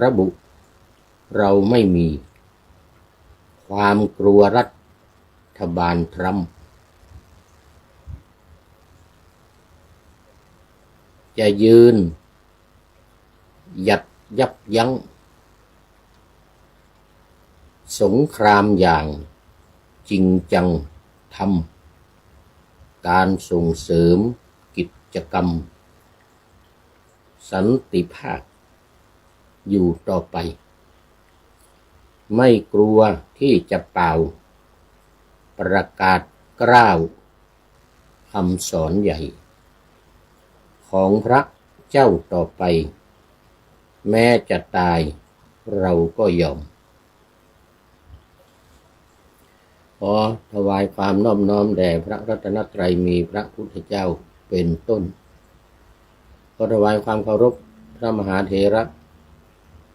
ระบุเราไม่มีความกลัวรัฐบาลทรัมป์จะยืนหยัดยับยั้งสงครามอย่างจริงจังทำการส่งเสริมกิจกรรมสันติภาพอยู่ต่อไปไม่กลัวที่จะเป่าประกาศกล้าวคำสอนใหญ่ของพระเจ้าต่อไปแม้จะตายเราก็ยอมขอถวายความนอบน้อมแด่พระรัตนตรัยมีพระพุทธเจ้าเป็นต้นขอถวายความเคารพพระมหาเถระ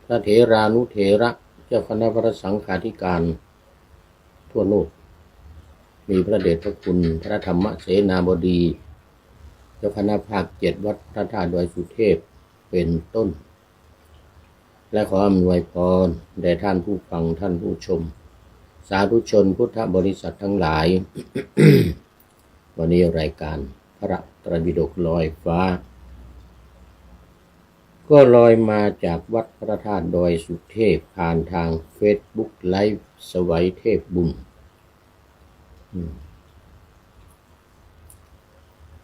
พระเถรานุเถระเจ้าคณะพระสังฆาธิการทั่วโลกมีพระเดชพระคุณพระธรรมเสนาบดีเจ้าคณะภาค7วัดพระธาตุดอยสุเทพเป็นต้นและขออำนวยพรแด่ท่านผู้ฟังท่านผู้ชมสาธุชนพุทธบริษัททั้งหลาย วันนี้รายการพระไตรปิฎกลอยฟ้าก็ลอยมาจากวัดพระธาตุดอยสุเทพผ่านทาง Facebook ไลฟ์สวัยเทพบุญ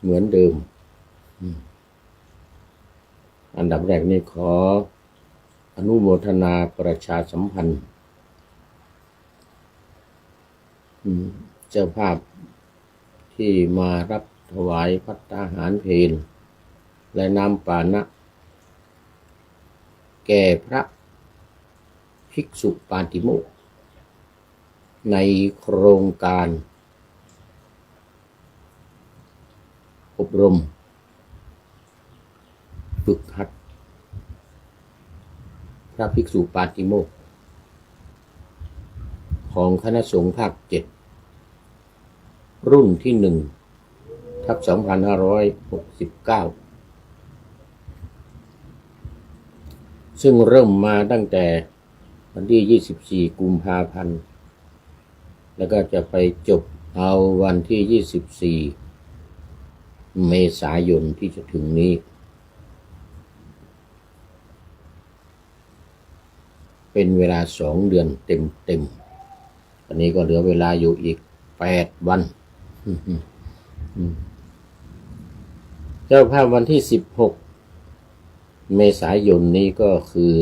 เหมือนเดิมอันดับแรกนี่ขออนุโมทนาประชาสัมพันธ์เจ้าภาพที่มารับถวายภัตตาหารเพลและน้ำปานะแก่พระภิกษุปาติโมกข์ในโครงการอบรมฝึกหัดพระภิกษุปาติโมกข์ของคณะสงฆ์ภาค7รุ่นที่ 1/2569ซึ่งเริ่มมาตั้งแต่วันที่24กุมภาพันธ์แล้วก็จะไปจบเอาวันที่24เมษายนที่จะถึงนี้เป็นเวลา2 เดือนเต็มอันนี้ก็เหลือเวลาอยู่อีก8 วันเจ้าภาพวันที่16เมษายนนี้ก็คือ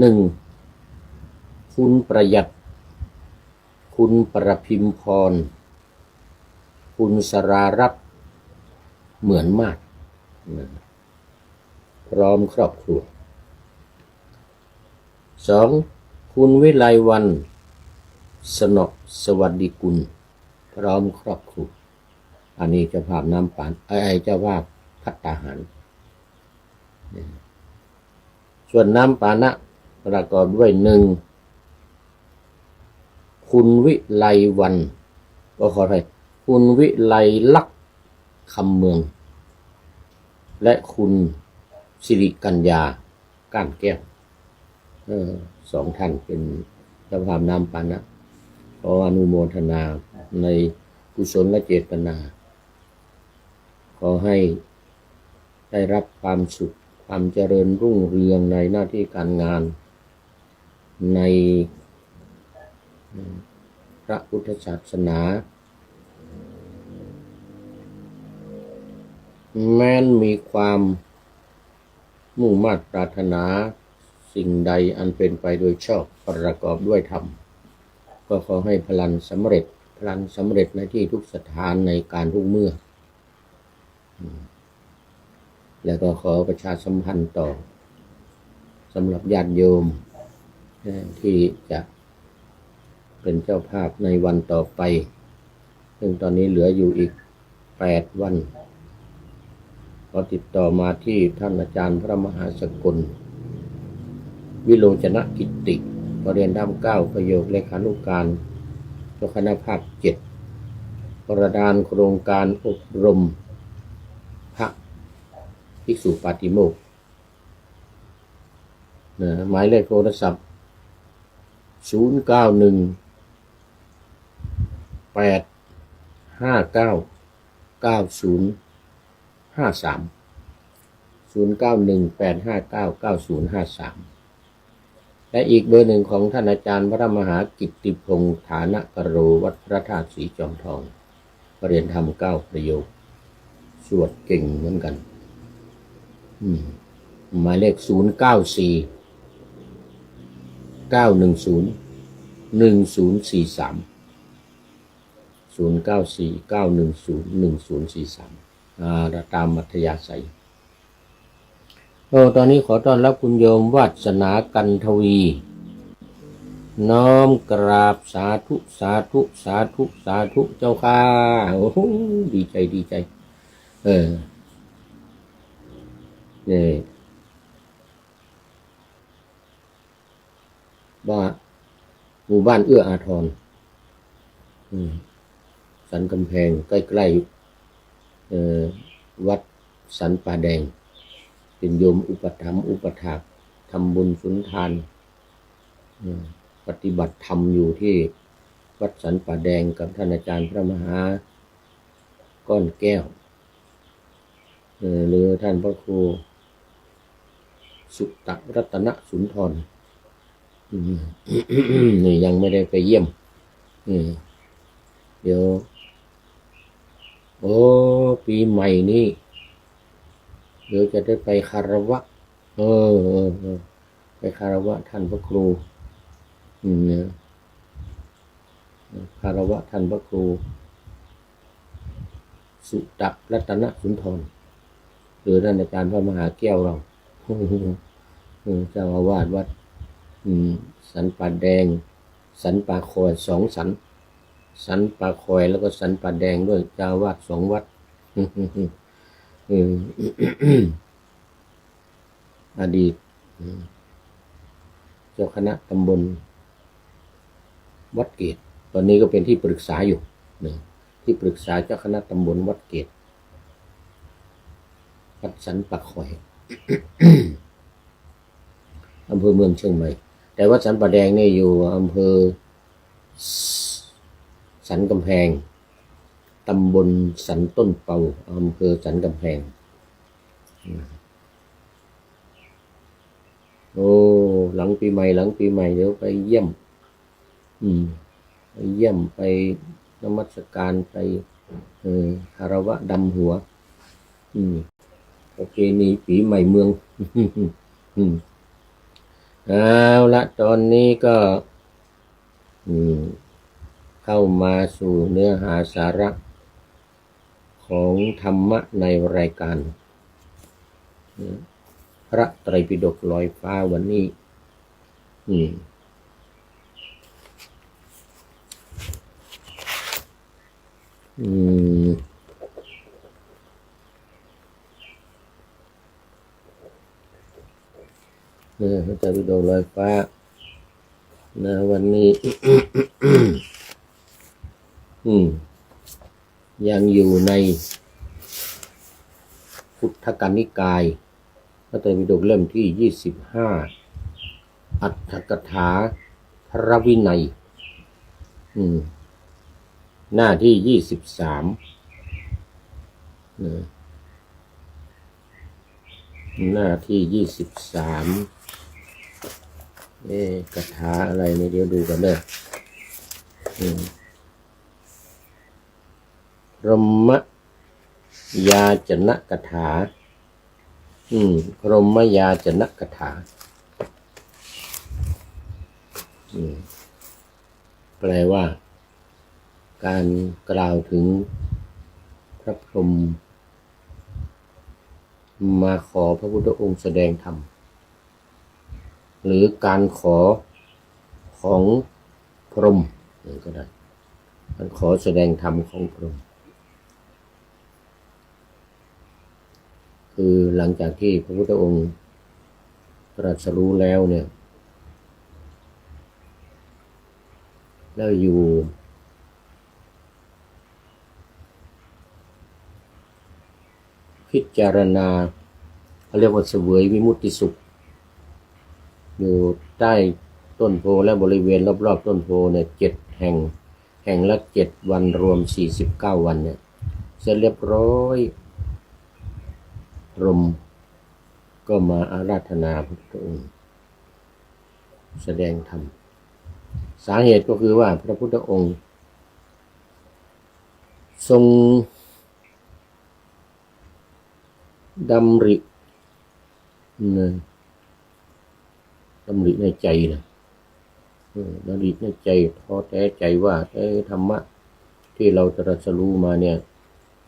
1คุณประหยัดคุณประพิมพรคุณสรารัตน์เหมือนมากพร้อมครอบครัว2คุณวิไลวรรณสนอสวัสดิกุลพร้อมครอบครัวอันนี้เจ้าภาพน้ำปานเจ้าภาพภัตตาหารส่วนน้ำปานะประกอบด้วย1คุณวิไลวรรณก็ขอให้คุณวิไลลักษณ์คำเมืองและคุณสิริกัญญาก้านแก้ว2 ท่านเป็นเจ้าภาพน้ำปานะขออนุโมทนาในกุศลและเจตนาขอให้ได้รับความสุขความเจริญรุ่งเรืองในหน้าที่การงานในพระพุทธศาสนาแม้นมีความมุ่งมั่นปรารถนาสิ่งใดอันเป็นไปโดยชอบประกอบด้วยธรรมก็ขอให้พลันสำเร็จในที่ทุกสถานในการทุกเมื่อแล้วก็ขอประชาสัมพันธ์ต่อสำหรับญาติโยมที่จะเป็นเจ้าภาพในวันต่อไปซึ่งตอนนี้เหลืออยู่อีก8 วันขอติดต่อมาที่ท่านอาจารย์พระมหาสกลวิโรจนกิตติปรริญญา9ประโยคเลขานุการเจ้าคณะภาค7ประธานโครงการอบรม ภิกษุปาติโมกข์นะหมายเลขโทรศัพท์0918599053 0918599053และอีกเบอร์หนึ่งของท่านอาจารย์พระมหากิตติพงษ์ฐานกโรวัดพระธาตุสีจอมทองเรียนธรรม9 ประโยคสวดเก่งเหมือนกันหมายเลข0949101043 0949101043ตามมัธยาศัยตอนนี้ขอต้อนรับคุณโยมวาสนากันทวีน้อมกราบสาธุสาธุสาธุสาธุเจ้าค่ะโอ้โหดีใจดีใจนี่ว่าหมู่บ้านเอื้ออาทรสันกำแพงใกล้ๆวัดสันป่าแดงเป็นโยมอุปถัมภ์อุปถากทำบุญสุนทานปฏิบัติธรรมอยู่ที่วัดสันป่าแดงกับท่านอาจารย์พระมหาก้อนแก้วหรือท่านพระครูสุตตรัตนสุนทรนี่ยังไม่ได้ไปเยี่ยมเดี๋ยวปีใหม่นี้เดี๋ยวจะได้ไปคารวะไปคารวะท่านพระครูคารวะท่านพระครูสุตตรัตนสุนทรหรือท่านอาจารย์พระมหาแก้วเราเจ้าอาวาสวัดสันป่าแดงสันป่าคอย2 สันสันป่าคอยแล้วก็สันป่าแดงด้วยเจ้าอาวาส2 วัดอดีตเจ้าคณะตำบลวัดเกตตอนนี้ก็เป็นที่ปรึกษาอยู่ที่ปรึกษาเจ้าคณะตำบลวัดเกตวัดสันป่าคอย อำเภอเมืองเชียงใหม่แต่วัดสันป่าแดงนี่อยู่อำเภอสันกำแพงตำบลสันต้นเปาอำเภอสันกำแพงหลังปีใหม่เดี๋ยวไปเยี่ยมไปนมัสการไปคารวะดำหัวโอเคนี่ปีใหม่เมืองเอาละตอนนี้ก็เข้ามาสู่เนื้อหาสาระของธรรมะในรายการพระไตรปิฎกลอยฟ้าวันนี้พระไตรปิฎกลอยฟ้าวันนี้ ยังอยู่ในพุทธกนิกายพระไตรปิฎกเล่มที่25อัตถกถาพระวินัยหน้าที่23หน้าที่23คาถาอะไรเนี่ยเดี๋ยวดูกันเด้อพรหมยาจนะคาถาพรหมยาจนะคาถาแปลว่าการกล่าวถึงพระพรหมมาขอพระพุทธองค์แสดงธรรมหรือการขอของพรหมก็ได้การขอแสดงธรรมของพรหมคือหลังจากที่พระพุทธองค์ตรัสรู้แล้วเนี่ยแล้วอยู่พิจารณา เขาเรียกว่าเสวยวิมุตติสุขอยู่ใต้ต้นโพและบริเวณรอบๆต้นโพเนี่ย7 แห่งแห่งละ7 วันรวม49 วันเนี่ยเสร็จเรียบร้อยพรหมก็มาอาราธนาพระพุทธองค์แสดงธรรมสาเหตุก็คือว่าพระพุทธองค์ทรงดำริในใจนะดำริในใจท้อแท้ใจว่าธรรมะที่เราตรัสรู้มาเนี่ย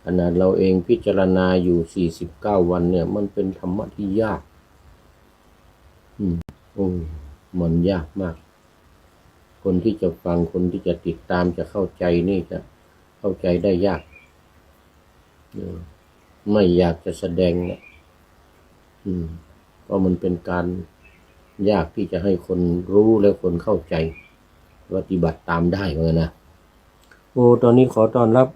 ขนาดเราเองพิจารณาอยู่49 วันเนี่ยมันเป็นธรรมะที่ยากมันยากมากคนที่จะฟังคนที่จะติดตามจะเข้าใจนี่จะเข้าใจได้ยากไม่อยากจะแสดงเนี่ยเพราะมันเป็นการยากที่จะให้คนรู้และคนเข้าใจปฏิบัติตามได้เหมือนกันนะตอนนี้ขอต้อนรับ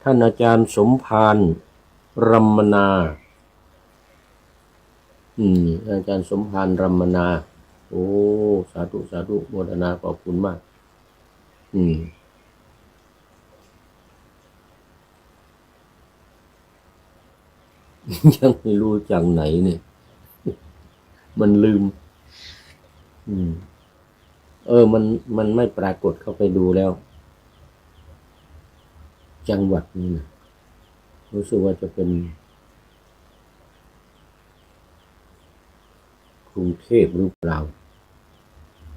ท่านอาจารย์สมภารรัมมนาอาจารย์สมภารรัมมนาสาธุสาธุโมทนาขอบคุณมากยังไม่รู้จังไหนเนี่ยมันลืมมันไม่ปรากฏเข้าไปดูแล้วจังหวัดนี้นะรู้สึกว่าจะเป็นกรุงเทพหรือเปล่า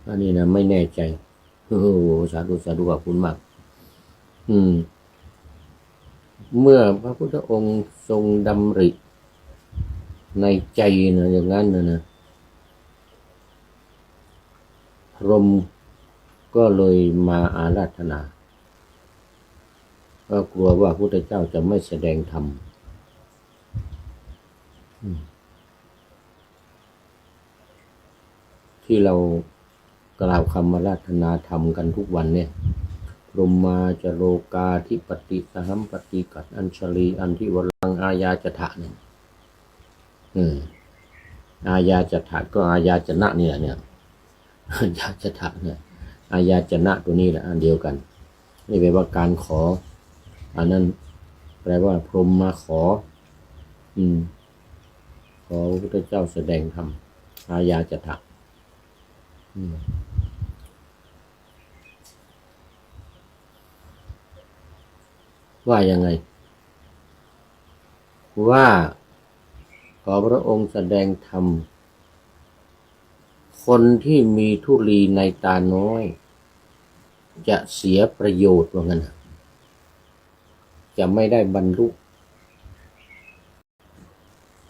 อันนี้นะไม่แน่ใจสาธุสาธุขอบคุณมากเมื่อพระพุทธองค์ทรงดำริในใจนะอย่างนั้นนะพรหมก็เลยมาอาราธนาก็กลัวว่าพระพุทธเจ้าจะไม่แสดงธรรมที่เรากล่าวคำอาราธนาธรรมกันทุกวันเนี่ยพรหมาจโรกาธิปติสหัมปติกัตอัญชลีอันทิวรังอาญาจถะเนี่ยอาญาจถะก็อาญาจนะเนี่ยอาญาจถะเนี่ยอาญาจนะตัวนี้แหละอันเดียวกันนี่แปลว่าการขออันนั้นแปลว่าพรหมมาขอขอพระพุทธเจ้าแสดงธรรมอาญาจถะว่ายังไงว่าขอพระองค์แสดงธรรมคนที่มีธุลีในตาน้อยจะเสียประโยชน์ว่างั้นจะไม่ได้บรรลุเข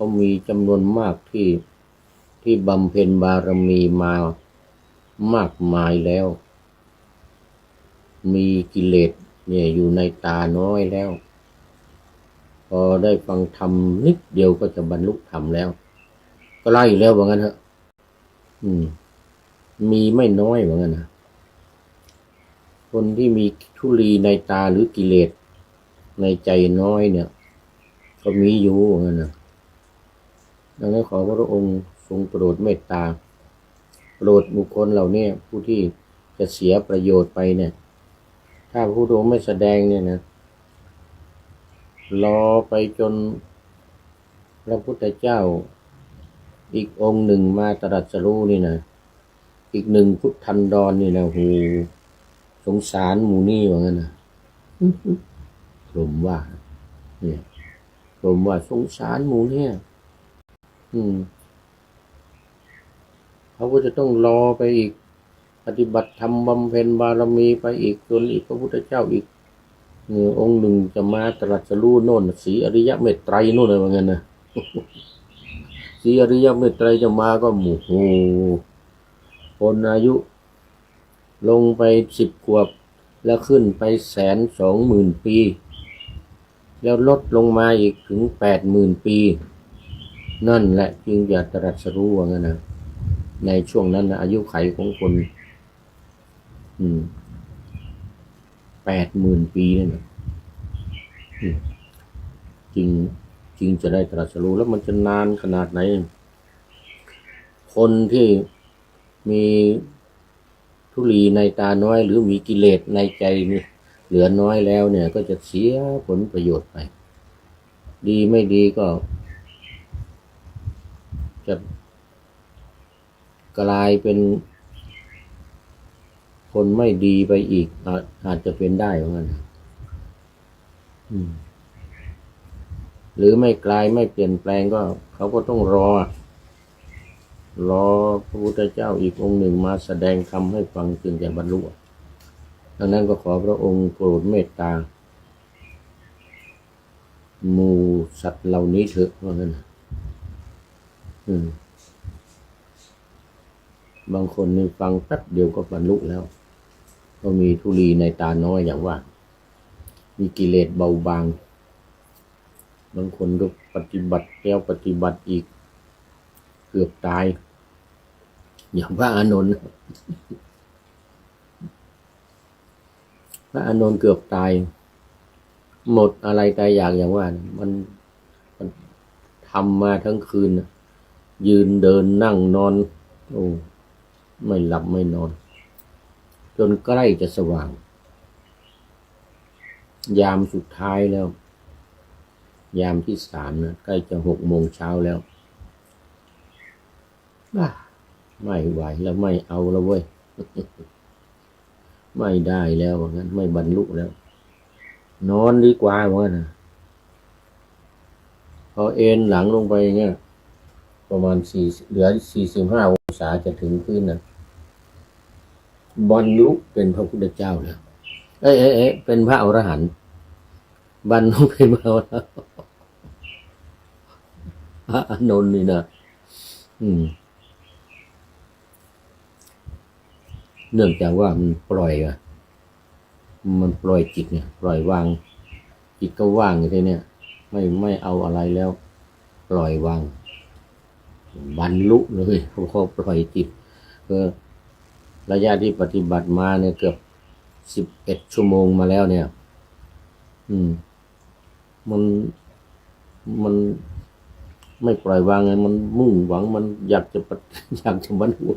ามีจำนวนมากที่บำเพ็ญบารมีมามากมายแล้วมีกิเลสเนี่ยอยู่ในตาน้อยแล้วพอได้ฟังธรรมนิดเดียวก็จะบรรลุธรรมแล้วก็ไล่แล้วว่างั้นฮะมีไม่น้อยว่างั้นนะคนที่มีธุลีในตาหรือกิเลสในใจน้อยเนี่ยก็มีอยู่ว่างั้นนะดังนั้นขอพระองค์ทรงโปรดเมตตาโปรดบุคคลเหล่านี้ผู้ที่จะเสียประโยชน์ไปเนี่ยถ้าพระพุทธองค์ไม่แสดงเนี่ยนะรอไปจนพระพุทธเจ้าอีกองค์หนึ่งมาตรัสรู้นี่นะอีก1 พุทธันดรนี่นะสงสารหมู่นี่ว่างั้นนะผมว่าเนี่ยผมว่าสงสารหมู่เนี่ยเขาก็จะต้องรอไปอีกปฏิบัติธรรมบำเพ็ญบารมีไปอีกจนอีกพระพุทธเจ้าอีกองค์หนึ่งจะมาตรัสรู้โน่นศรีอริยเมตไตรโน่นอะไรว่างั้นนะศรีอริยเมตไตรจะมาก็คนอายุลงไป10 ขวบแล้วขึ้นไป120,000 ปีแล้วลดลงมาอีกถึง80,000 ปีนั่นแหละจึงจะตรัสรู้ว่างั้นนะในช่วงนั้นนะอายุไขของคน80,000 ปีนั่นนะจึง จึงจะได้ตรัสรู้แล้วมันจะนานขนาดไหนคนที่มีธุลีในตาน้อยหรือมีกิเลสในใจนี่เหลือน้อยแล้วเนี่ยก็จะเสียผลประโยชน์ไปดีไม่ดีก็จะกลายเป็นคนไม่ดีไปอีกอาจจะเป็นได้เหมือนกันหรือไม่กลายไม่เปลี่ยนแปลงก็เขาก็ต้องรอพระพุทธเจ้าอีกองค์หนึ่งมาแสดงธรรมให้ฟังจึงจะบรรลุดังนั้นก็ขอพระองค์โปรดเมตตาหมู่สัตว์เหล่านี้เถอะว่างั้นบางคนนี่ฟังแป๊บเดียวก็บรรลุแล้วก็มีธุลีในตาน้อยอย่างว่ามีกิเลสเบาบางบางคนก็ปฏิบัติแล้วปฏิบัติอีกเกือบตายอย่างพระอานนท์เกือบตายหมดอะไรตายอย่างว่ามันทำมาทั้งคืนยืนเดินนั่งนอนโอ้ไม่หลับไม่นอนจนใกล้จะสว่างยามสุดท้ายแล้วยามที่3นะใกล้จะ6 โมงเช้าแล้วไม่ไหวแล้วไม่เอาแล้วเว้ย ไม่ได้แล้วว่างั้นไม่บรรลุแล้วนอนดีกว่าว่านะพอเอนหลังลงไปเงี้ยประมาณเหลือ45 องศาจะถึงพื้นนะบรรลุเป็นพระพุทธเจ้าแล้วเป็นพระอรหันต์บรรลุเป็นพระอรหันต์พระอานนท์นี่นะเนื่องจากว่ามันปล่อยจิตเนี่ยปล่อยวางจิตก็ว่างอยู่ที่เนี่ยไม่เอาอะไรแล้วปล่อยวางบรรลุเลยพอปล่อยจิตระยะที่ปฏิบัติมาเนี่ยเกือบ11 ชั่วโมงมาแล้วเนี่ยมันไม่ปล่อยวางไงมันมุ่งหวังมันอยากจะบรรลุ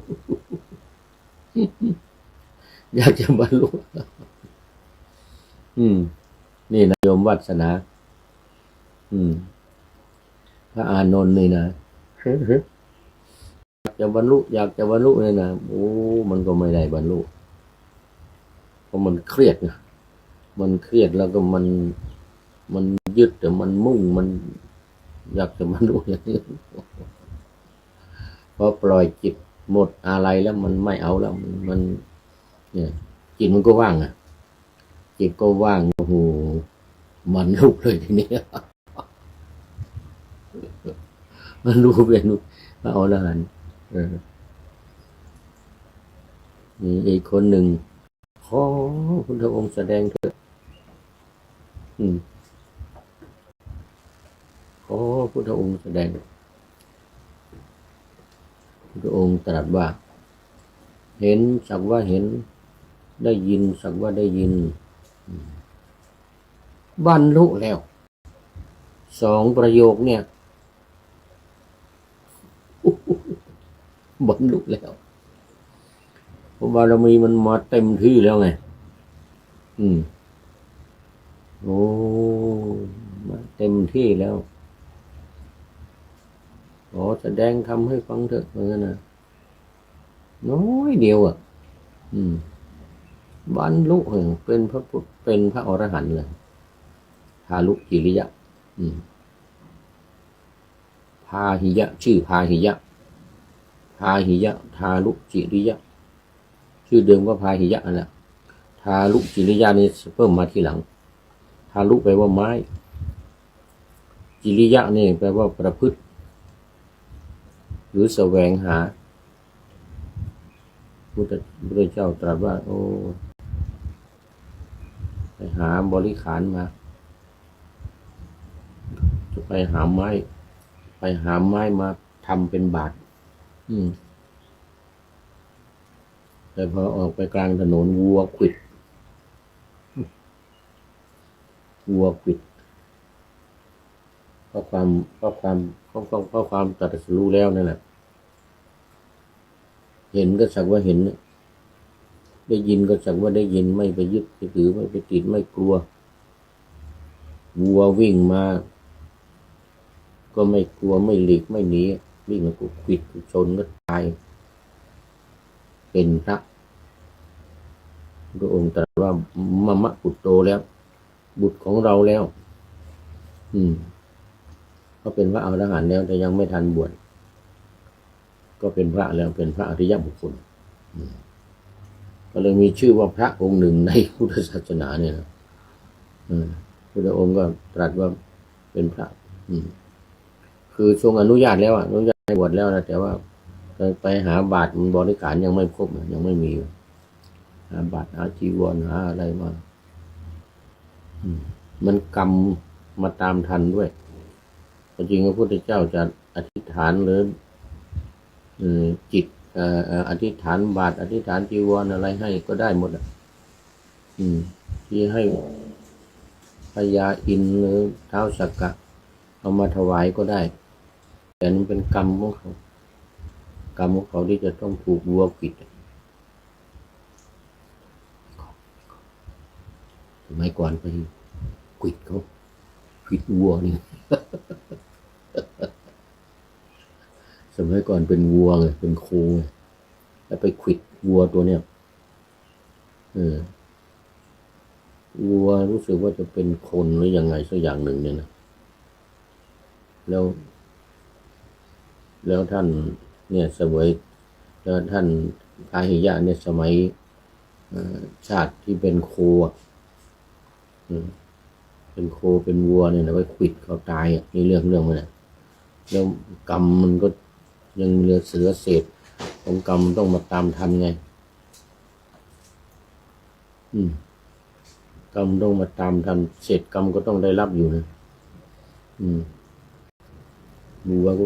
อยากจะบรรลุนี่นะโยมวัสนาพระอานนท์นี่นะอยากจะบรรลุเลยนะโอ้มันก็ไม่ได้บรรลุเพราะมันเครียดนะมันเครียดแล้วก็มันยึดแต่มันมุ่งมันอยากจะบรรลุอย่างนี้พอปล่อยจิตหมดอะไรแล้วมันไม่เอาแล้วมันเนี่ยจิตมันก็ว่างจิตก็ว่างโอ้โหมันลุกเลยทีนี้มันรู้เป็นพระอรหันต์นี่อีกคนหนึ่งขอพุทธองค์แสดงเถอะขอพุทธองค์แสดงพุทธองค์ตรัสว่าเห็นสักว่าเห็นได้ยินสักว่าได้ยินบรรลุแล้ว2 ประโยคเนี่ยบรรลุแล้วเพราะบารมีมันมาเต็มที่แล้วไงโอ้มาเต็มที่แล้วขอแสดงทำให้ฟังเถอะเหมือนกันนะน้อยเดียวบรรลุเป็นพระอรหันต์เลยทาลุจิริยะพาหิยะชื่อพาหิยะทาลุจิริยะชื่อเดิมก็พาหิยะนั่นแหละทาลุจิริยะนี่เพิ่มมาทีหลังทาลุแปลว่าไม้จิริยะนี่แปลว่าประพฤติหรือแสวงหาพุทธเจ้าตรัสว่าโอ้ไปหาบริขารมาจะไปหาไม้มาทำเป็นบาตรแต่พอออกไปกลางถนนวัวขวิด ราะความเพราะความเพราะความตรัสรู้แล้วนั่นแหละเห็นก็สักว่าเห็นได้ยินก็สักว่าได้ยินไม่ไปยึดไปถือไม่ไปติดไม่กลัววัววิ่งมาก็ไม่กลัวไม่หลีกไม่หนีวิ่งก็ขวิดชนก็ตายเป็นพระพระองค์ตรัสว่ามะมะปุตโตแล้วบุตรของเราแล้วก็เป็นพระอรหันต์แล้วแต่ยังไม่ทันบวชก็เป็นพระแล้วเป็นพระอริยบุคคลก็เลยมีชื่อว่าพระองค์หนึ่งในพุทธศาสนาเนี่ยนะพระองค์ก็ตรัสว่าเป็นพระคือทรงอนุญาตแล้วอนุญาตให้บวชแล้วนะแต่ว่าไปหาบาตรบริการยังไม่ครบยังไม่มีหาบาตรหาจีวรหาอะไรมามันกรรมมาตามทันด้วยจริงพระพุทธเจ้าจะอธิษฐานหรือจิตอธิษฐานบาตรอธิษฐานจีวรอะไรให้ก็ได้หมดที่ให้พญาอินทร์หรือเท้าสักกะเอามาถวายก็ได้แต่นั้นเป็นกรรมของเขากรรมของเขาที่จะต้องถูกวัวขิดสมัยก่อนไปขิดเขาขิดวัวนี่ สมัยก่อนเป็นวัวไงเป็นโคไงแล้วไปขิดวัวตัวเนี้ยวัวรู้สึกว่าจะเป็นคนหรือยังไงสักอย่างหนึ่งเนี่ยนะแล้วท่านเนี่ยเสวยแล้วท่านพาหิยะเนี่ยสมัยชาติที่เป็นโคเป็นโคเป็นวัวเนี่ยนะไว้ขวิดเขาตายนี่เรื่องมันเนี่ยแล้วกรรมมันก็ยังเหลือเสือเศษของกรรมต้องมาตามทันไงกรรมต้องมาตามทันเศษกรรมก็ต้องได้รับอยู่นะวัวก็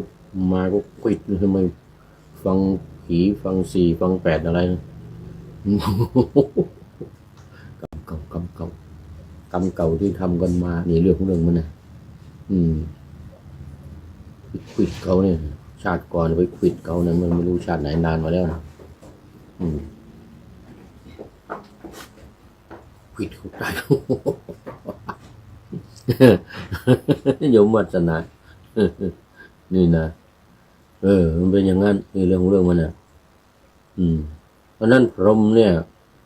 มาก็ขวิดทำไมฟังผีฟังสี่ฟังแปดอะไรนะกรรมเก่าที่ทำกันมานี่เรื่องมันนะขวิดเขาเนี่ยชาติก่อนไปขวิดเขาเนี่ยมันไม่รู้ชาติไหนนานมาแล้วนะขวิดเขาตายโยมวัฒนานี่นะมันเป็นอย่างนั้นนี่เรื่องมันนะเพราะนั้นพรหมเนี่ย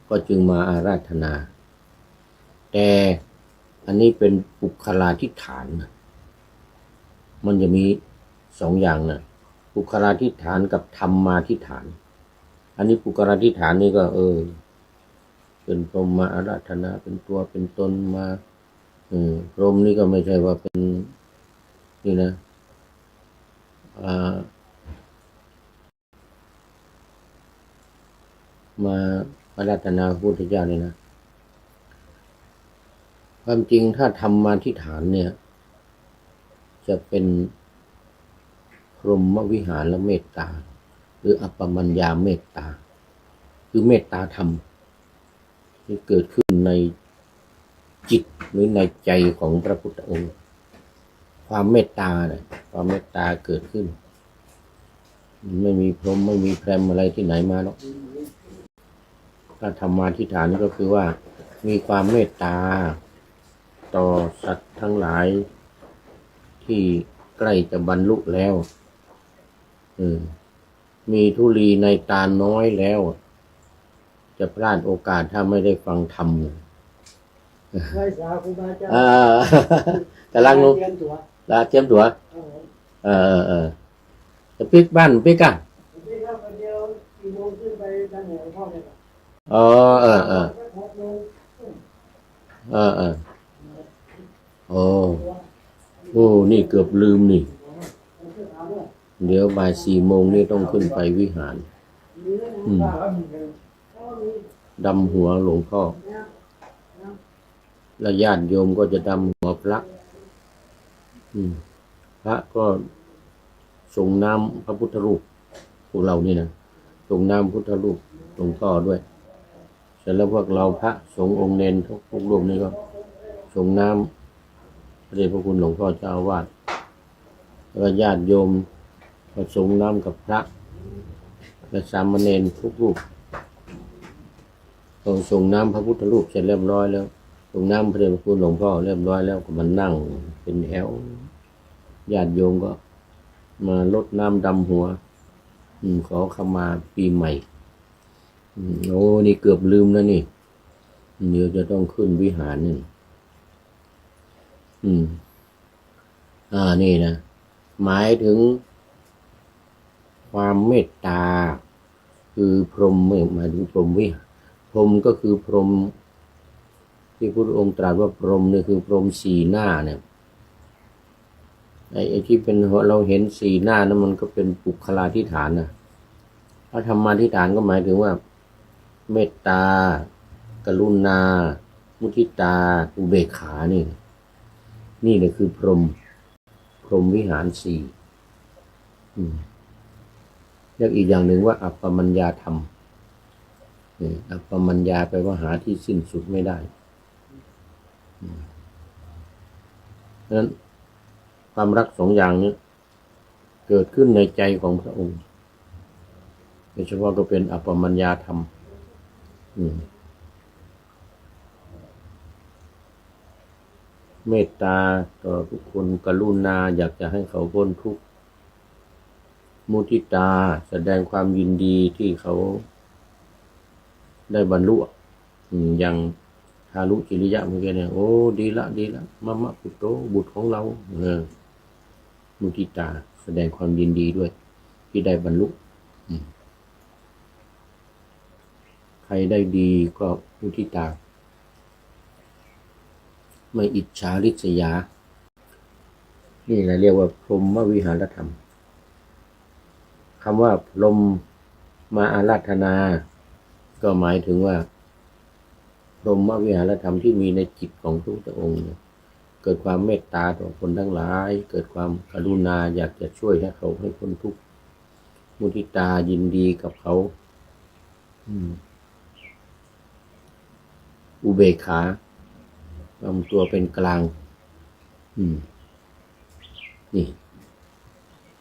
ก็จึงมาอาราธนาแต่อันนี้เป็นปุคลาธิฐานนะมันจะมีสองอย่างนะปุคลาธิฐานกับธรรมาธิฐานอันนี้ปุคลาธิฐานนี่ก็เป็นพรหมมาอาราธนาเป็นตัวเป็นตนมาพรหมนี่ก็ไม่ใช่ว่าเป็นนี่นะมาอาราธนาพระพุทธเจ้านี่นะความจริงถ้าธรรมาธิฐานเนี่ยจะเป็นพรหมวิหารและเมตตาหรืออัปปมัญญาเมตตาคือเมตตาธรรมที่เกิดขึ้นในจิตหรือในใจของพระพุทธองค์ความเมตตาเนี่ยความเมตตาเกิดขึ้นไม่มีพรหมไม่มีแพรหมอะไรที่ไหนมาหรอกถ้าธรรมาธิฐานก็คือว่ามีความเมตตาต่อสัตว์ทั้งหลายที่ใกล้จะบรรลุแล้วมีธุลีในตาน้อยแล้วจะพลาดโอกาสถ้าไม่ได้ฟังธรรมไม่สาครูบาอาจารย์กำลังลงลาเตรียมตัวจะปิกบ้านปิกอ่ะโอ้นี่เกือบลืมนี่เดี๋ยวบ่าย4 โมงนี่ต้องขึ้นไปวิหารดำหัวหลวงพ่อและญาติโยมก็จะดำหัวพระพระก็ส่งน้ำพระพุทธรูปพวกเรานี่นะส่งน้ำพุทธรูปหลวงพ่อด้วยเสร็จแล้วพวกเราพระสงฆ์องค์เนรทุกรูปนี่ก็ส่งน้ำพระเดชพระคุณหลวงพ่อเจ้าอาวาส แล้วญาติโยมผสมน้ำกับพระและสามเณรทุกรูปพอส่งน้ำพระพุทธรูปเสร็จเรียบร้อยแล้วส่งน้ำพระเดชพระคุณหลวงพ่อเรียบร้อยแล้วก็มานั่งเป็นแถวญาติโยมก็มาลดน้ำดำหัวขอขมาปีใหม่โอ้นี่เกือบลืมแล้วนี่เดี๋ยวจะต้องขึ้นวิหารนี่นี่นะหมายถึงความเมตตาคือพรหมหมายถึงพรหมวิหารพรหมก็คือพรหมที่พระองค์ตรัสว่าพรหมนี่คือพรหมสี่หน้าเนี่ยไอ้ที่เป็นเราเห็นสี่หน้านั้นมันก็เป็นปุคลาธิฐานนะพระธรรมาธิฐานก็หมายถึงว่าเมตตากรุณามุทิตาอุเบกขานี่เลยคือพรหมวิหารสี่เรียกอีกอย่างหนึ่งว่าอัปปมัญญาธรรมอัปปมัญญาแปลว่าหาที่สิ้นสุดไม่ได้เพราะฉะนั้นความรักสองอย่างนี้เกิดขึ้นในใจของพระองค์โดยเฉพาะก็เป็นอัปปมัญญาธรรมเมตตาต่อทุกคนกรุณาอยากจะให้เขาพ้นทุกข์มุทิตาแสดงความยินดีที่เขาได้บรรลุอย่างทารุจิริยะเมื่อกี้เนี่ยโอ้ดีละมะปุตโตบุตรของเรามุทิตาแสดงความยินดีด้วยที่ได้บรรลุใครได้ดีก็มุทิตาไม่อิจฉาริษยานี่แหละเรียกว่าพรหมวิหารธรรมคำว่าพรหมมาอาราธนาก็หมายถึงว่าพรหมวิหารธรรมที่มีในจิตของทุกพระองค์เกิดความเมตตาต่อคนทั้งหลายเกิดความกรุณาอยากจะช่วยให้เขาให้พ้นทุกข์มุทิตายินดีกับเขาอุเบกขาทำตัวเป็นกลางนี่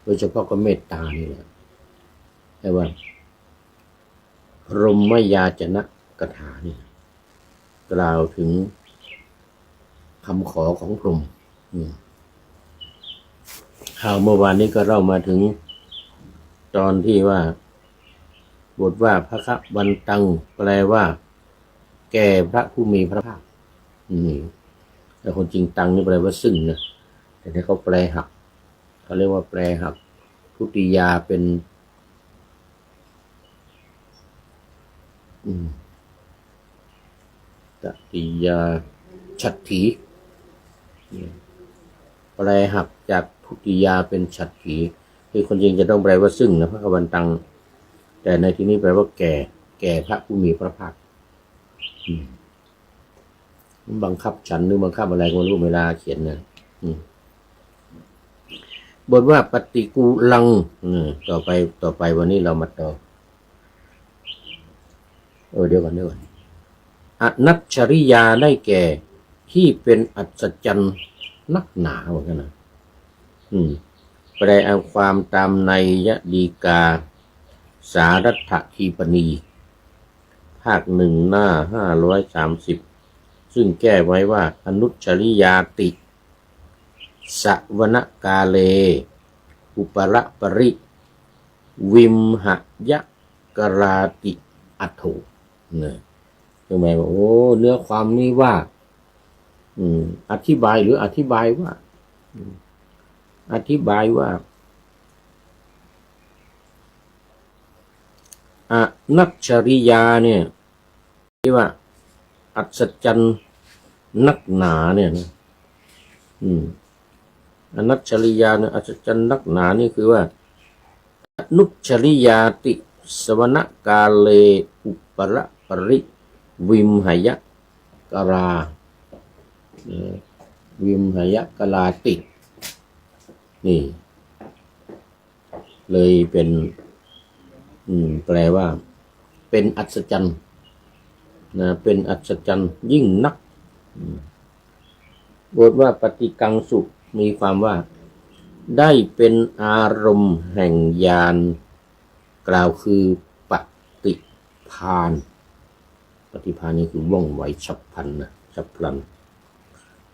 โดยเฉพาะก็เมตตานี่แหละแต่ว่าพรหมยาจนะกถานี่กล่าวถึงคำขอของพรหมข่าวเมื่อวานนี้ก็เล่ามาถึงตอนที่ว่าบทว่าพระคะวันตังแปลว่าแก่พระผู้มีพระภาคแต่คนจริงตังนี่แปลว่าซึ่งนะแต่ถ้าเขาแปลหักเขาเรียกว่าแปลหักทุติยาเป็นตติยาฉัตถีแปลหักจากทุติยาเป็นฉัตถีคือคนจริงจะต้องแปลว่าซึ่งนะพระคะวันตังแต่ในที่นี้แปลว่าแก่พระผู้มีพระภาคบังคับฉันหรือบังคับอะไรก็ไม่รู้เวลาเขียนนะบทว่าปฏิกูลังต่อไปวันนี้เรามาต่อเดี๋ยวก่อนอนัชชริยาได้แก่ที่เป็นอัศจรรย์นักหนาเหมือนกันนะแปลเอาความตามในยดีกาสารัตถทีปณีภาคหนึ่งหน้า530ซึ่งแก้ไว้ว่าอนุชริยาติสวนกาเลอุปรปริวิมหยกราติอัตโถเนี่ยคือหมายว่าเนื้อความนี้ว่าอธิบายว่าอนัชชริยาเนี่ยที่ว่าอัศจรรย์นักหนาเนี่ยนะอนัชชริยาเนี่ยอัศจรรย์นักหนานี่คือว่าอนุชริยาติสวนกาเลอุปรปริวิมหยกราวิมหยกราตินี่เลยเป็นแปลว่าเป็นอัศจรรย์นะเป็นอัศจรรย์ยิ่งนักบทว่าปฏิกังสุมีความว่า ได้เป็นอารมณ์แห่งญาณกล่าวคือปฏิภาณปฏิภาณนี่คือว่องไวฉับพลันนะฉับพลัน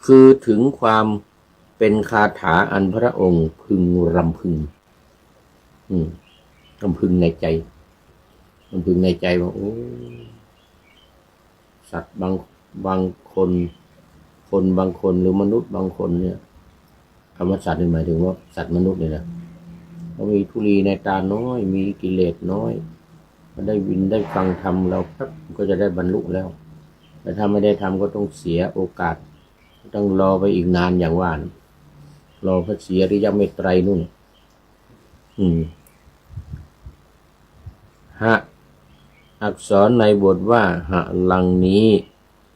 คือถึงความเป็นคาถาอันพระองค์พึงรำพึงรำพึงในใจรำพึงในใจว่าโอ้สัตว์บางคนบางคนหรือมนุษย์บางคนเนี่ยคำว่าสัตว์นี่หมายถึงว่าสัตว์มนุษย์เนี่ยนะเขามีทุลีในตาน้อยมีกิเลสน้อยมันได้วินได้ฟังธรรมเราครับก็จะได้บรรลุแล้วแต่ถ้าไม่ได้ทำก็ต้องเสียโอกาสต้องรอไปอีกนานอย่างว่ารอพระศรีอริยเมตไตรนู่นหะอักษรในบทว่าหะลังนี้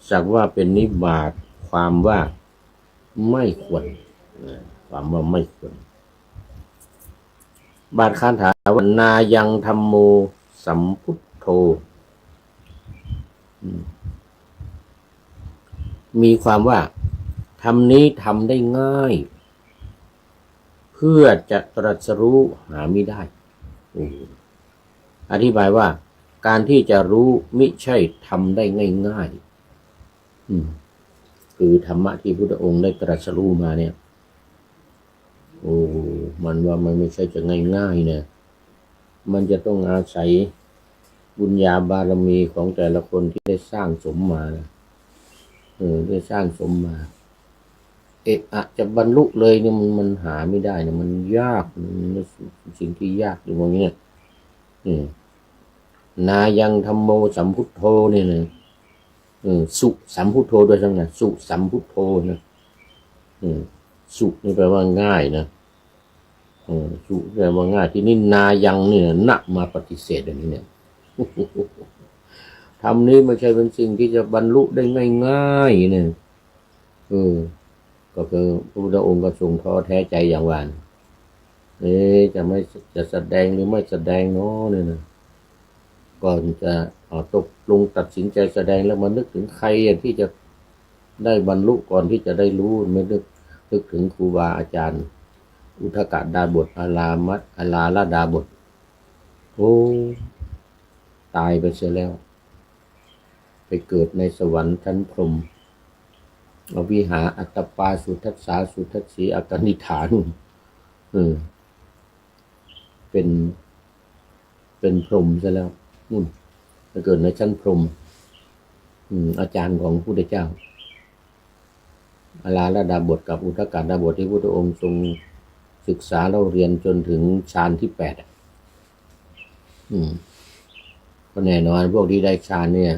สักว่าเป็นนิบาตความว่าไม่ควรความว่าไม่ควรบาทคาถาว่านายังธัมโมสัมพุทโธมีความว่าธรรมนี้ทำได้ง่ายเพื่อจะตรัสรู้หาไม่ได้อธิบายว่าการที่จะรู้มิใช่ทำได้ง่ายๆคือธรรมะที่พุทธองค์ได้ตรัสรู้มาเนี่ยมันว่ามันไม่ใช่จะง่ายๆเนี่ยมันจะต้องอาศัยบุญญาบารมีของแต่ละคนที่ได้สร้างสมมานะได้สร้างสมมาอาจจะบรรลุเลยเนี่ยมันหาไม่ได้เนี่ยมันยากมันสิ่งที่ยากอยู่ตรงนี้นายังธัมโมสัมพุทโธเนี่ยนะสุสัมพุทโธด้วยทั้งนั้นสุสัมพุทโธนะสุนี่แปลว่าง่ายนะสุแปลว่าง่ายที่นี่นายังเนี่ยนะมาปฏิเสธอย่างนี้เนี่ยธรรมนี้ไม่ใช่เป็นสิ่งที่จะบรรลุได้ง่ายๆเนี่ยก็คือพระพุทธองค์ก็ทรงท้อแท้ใจอย่างวานจะแสดงหรือไม่แสดงเนาะเนี่ยนะก่อนจะตกลงตัดสินใจแสดงแล้วมานึกถึงใครที่จะได้บรรลุก่อนที่จะได้รู้ไม่นึกถึงครูบาอาจารย์อุทกดาบทอาลาลดาบทตายไปเสียแล้วไปเกิดในสวรรค์ชั้นพรหมวิหาอัตตปาสุทัสสาสุทัสสีอากนิฐานเป็นพรหมซะแล้วไปเกิดในชั้นพรหมอาจารย์ของพระพุทธเจ้าอาลาลดาบทกับอุทกดาบทที่พระพุทธองค์ทรงศึกษาเล่าเรียนจนถึงฌานที่8ก็แน่นอนพวกที่ได้ฌานเนี่ย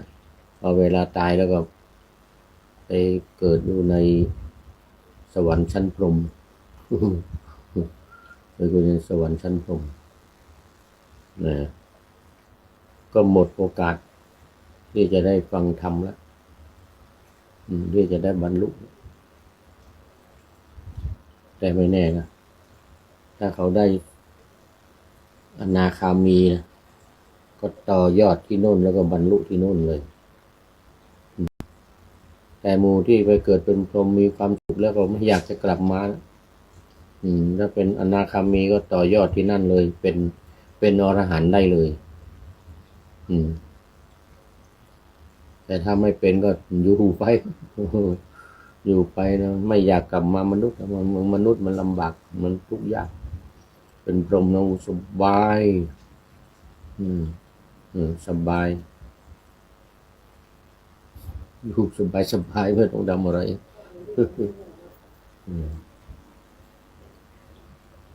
พอเวลาตายแล้วก็ไปเกิดอยู่ในสวรรค์ชั้นพรหมไปเกิดในสวรรค์ชั้นพรหมนะก็หมดโอกาสที่จะได้ฟังธรรมแล้วที่จะได้บรรลุแต่ไม่แน่นะถ้าเขาได้อนาคามีนะก็ต่อยอดที่โน่นแล้วก็บรรลุที่โน่นเลยแต่หมู่ที่ไปเกิดเป็นพรหมมีความสุขแล้วก็ไม่อยากจะกลับมาถ้าเป็นอนาคามีก็ต่อยอดที่นั่นเลยเป็นอรหันต์ได้เลยแต่ถ้าไม่เป็นก็อยู่ไปอยู่ไปนะไม่อยากกลับมามนุษย์มนุษย์มันลำบากมันทุกข์ยากเป็นพรหมนะสบายสบายอยู่สบายไม่ต้องทำอะไร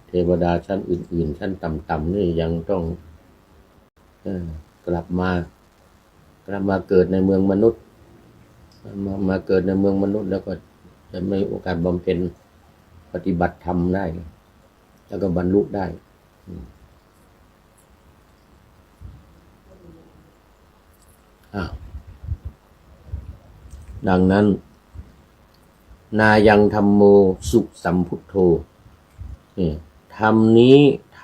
เทวดาชั้นอื่นๆชั้นต่ำๆนี่ยังต้องกลับมาเกิดในเมืองมนุษย์มาเกิดในเมืองมนุษย์แล้วก็จะไม่โอกาสบำเพ็ญปฏิบัติธรรมได้แล้วก็บรรลุได้ดังนั้นนายังธัมโมสุสัมพุทโธธรรมนี้ท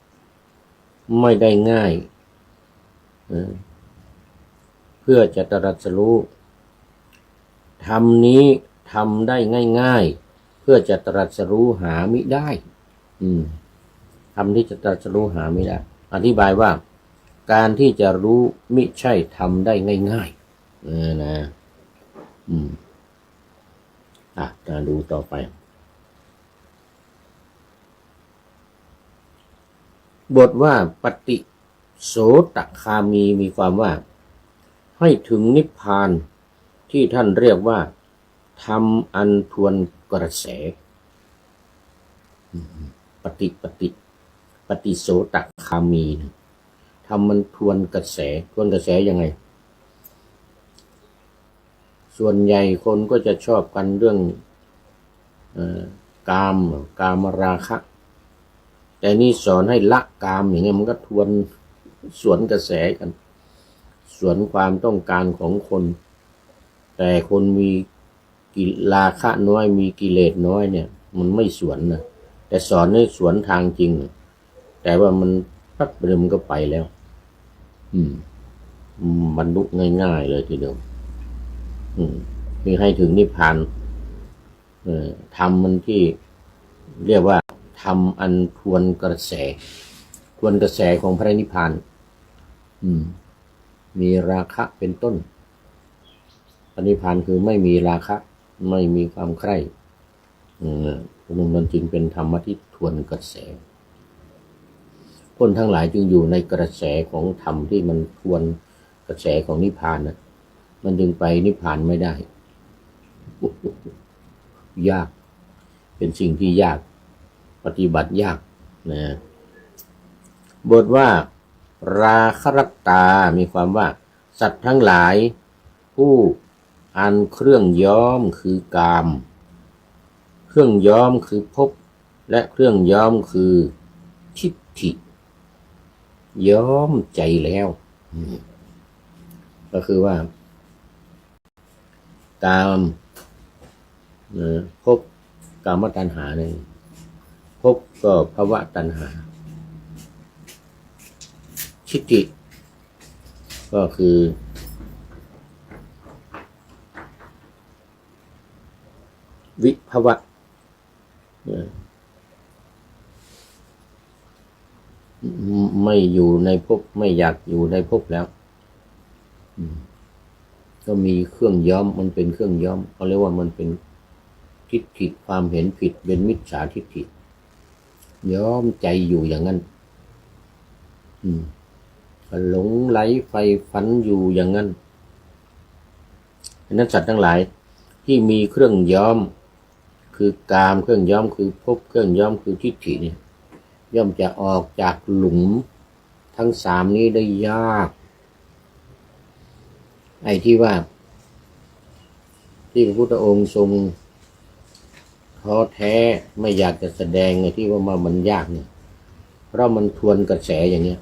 ำไม่ได้ง่ายเพื่อจะตรัสรู้ธรรมนี้ทำได้ง่ายๆเพื่อจะตรัสรู้หามิได้ ธรรมที่จะตรัสรู้หาไม่ได้อธิบายว่าการที่จะรู้มิใช่ทำได้ง่ายๆนะดูต่อไปบทว่าปฏิโสตคามีมีความว่าให้ถึงนิพพานที่ท่านเรียกว่าธรรมอันทวนกระแสปฏิโสตคามีธรรมมันทวนกระแสยังไงส่วนใหญ่คนก็จะชอบกันเรื่องกามราคะแต่นี่สอนให้ละกามอย่างเงี้ยมันก็ทวนสวนกระแสกันสวนความต้องการของคนแต่คนมีราคะน้อยมีกิเลสน้อยเนี่ยมันไม่สวนนะแต่สอนให้สวนทางจริงแต่ว่ามันปั๊บเดิมก็ไปแล้วบรรลุง่ายๆเลยทีเดียวมีให้ถึงนิพพานธรรมมันที่เรียกว่าธรรมอันทวนกระแสของพระนิพพานมีราคะเป็นต้นพระนิพพานคือไม่มีราคะไม่มีความใคร่มันจึงเป็นธรรมะที่ทวนกระแสคนทั้งหลายจึงอยู่ในกระแสของธรรมที่มันทวนกระแสของนิพพานนะมันจึงไปนิพพานไม่ได้ยากเป็นสิ่งที่ยากปฏิบัติยากนะบทว่าราครัตตามีความว่าสัตว์ทั้งหลายผู้อันเครื่องย้อมคือกามเครื่องย้อมคือภพและเครื่องย้อมคือทิฏฐิย้อมใจแล้วก็คือว่ากามภพกามตัณหาเนี่ยภพก็ภวตัณหาทิฏฐิก็คือวิภวะไม่อยู่ในภพไม่อยากอยู่ในภพแล้วก็มีเครื่องย้อมมันเป็นเครื่องย้อมเขาเรียกว่ามันเป็นทิฏฐิความเห็นผิดเป็นมิจฉาทิฏฐิย้อมใจอยู่อย่างนั้นหลงไหลไฟฝันอยู่อย่างนั้นนั้นสัตว์ทั้งหลายที่มีเครื่องย้อมคือกามเครื่องย้อมคือภพเครื่องย้อมคือทิฏฐิเนี่ยย่อมจะออกจากหลุมทั้งสามนี้ได้ยากไอ้ที่ว่าที่พระพุทธองค์ทรงท้อแท้ไม่อยากจะแสดงไอ้ที่ว่ามันยากเนี่ยเพราะมันทวนกระแสอย่างเงี้ย